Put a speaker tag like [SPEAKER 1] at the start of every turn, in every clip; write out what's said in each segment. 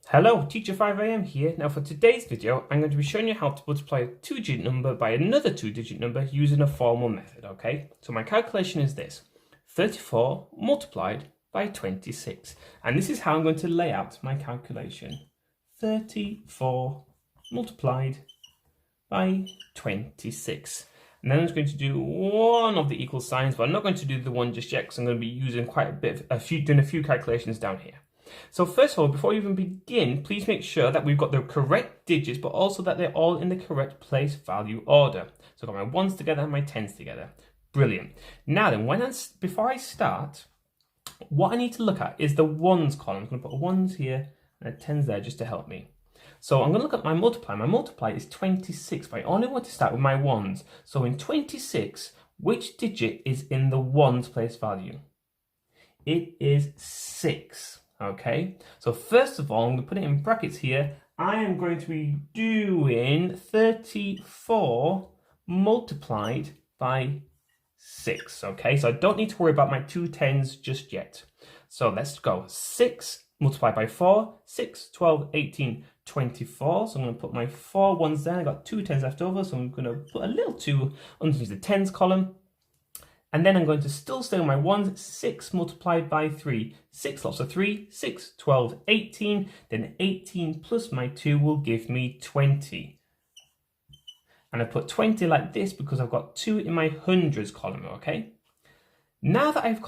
[SPEAKER 1] Hello, Teacher 5am here. Now for today's video, I'm going to be showing you how to multiply a two-digit number by another two-digit number using a formal method, okay? So my calculation is this: 34 multiplied by 26. And this is how I'm going to lay out my calculation. 34 multiplied by 26. And then I'm just going to do one of the equal signs, but I'm not going to do the one just yet because I'm going to be using quite a bit of doing a few calculations down here. So first of all, before we even begin, please make sure that we've got the correct digits, but also that they're all in the correct place value order. So I've got my ones together and my tens together. Brilliant. Now then, before I start, what I need to look at is the ones column. I'm going to put ones here and a tens there just to help me. So I'm going to look at my multiply. My multiply is 26, but I only want to start with my ones. So in 26, which digit is in the ones place value? It is 6. Okay, so first of all, I'm going to put it in brackets here. I am going to be doing 34 multiplied by 6. Okay, so I don't need to worry about my two tens just yet. So let's go. 6 multiplied by 4, 6, 12, 18, 24. So I'm going to put my 4 ones there. I got two tens left over, so I'm going to put a little 2 underneath the tens column. And then I'm going to still stay on my ones. 6 multiplied by 3. 6 lots of 3. 6, 12, 18. Then 18 plus my 2 will give me 20. And I put 20 like this because I've got 2 in my hundreds column, okay? Now that I've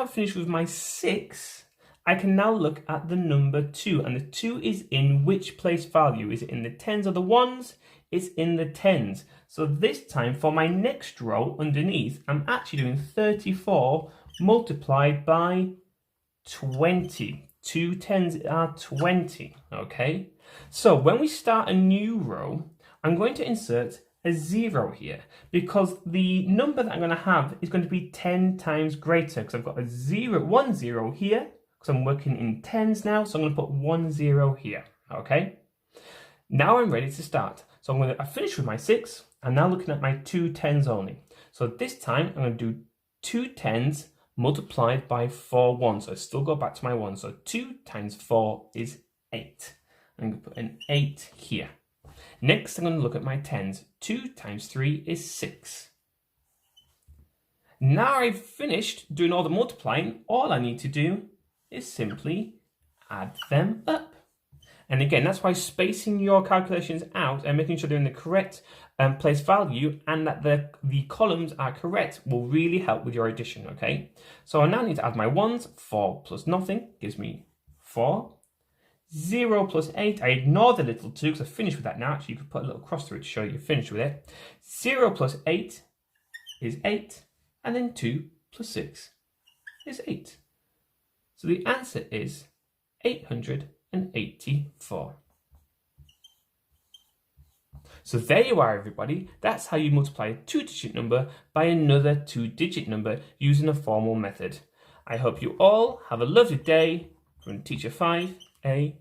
[SPEAKER 1] finished with my 6, I can now look at the number 2. And the 2 is in which place value? Is it in the tens or the ones? It's in the tens. So this time for my next row underneath, I'm actually doing 34 multiplied by 20. Two tens are 20, okay? So when we start a new row, I'm going to insert a 0 here because the number that I'm going to have is going to be 10 times greater because I've got a 1 0 here because I'm working in tens now. So I'm going to put 1 0 here, okay? Now I'm ready to start. So I finished with my 6. I'm now looking at my two tens only. So this time I'm going to do 2 tens multiplied by 4 ones. So I still go back to my 1. So 2 times 4 is 8. I'm going to put an 8 here. Next I'm going to look at my tens. 2 times 3 is 6. Now I've finished doing all the multiplying, all I need to do is simply add them up. And again, that's why spacing your calculations out and making sure they're in the correct place value and that the columns are correct will really help with your addition, okay? So I now need to add my ones. 4 plus nothing gives me 4. 0 plus 8, I ignore the little 2 because I finished with that now. Actually, you could put a little cross through it to show you're finished with it. 0 plus 8 is 8. And then 2 plus 6 is 8. So the answer is 884. So there you are, everybody. That's how you multiply a two-digit number by another two-digit number using a formal method. I hope you all have a lovely day from Teacher 5am.